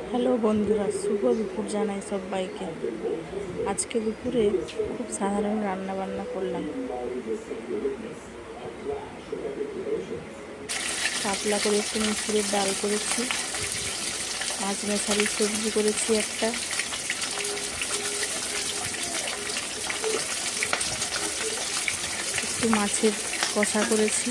Hello বন্ধুরা, শুভ দুপুর জানাই সবাইকে। আজকে দুপুরে খুব সাধারণ রান্না বান্না করলাম। পাতলা করে একটু মুসুরের ডাল করেছি, মাছ মেশালি সবজি করেছি একটা, একটু মাছের কষা করেছি।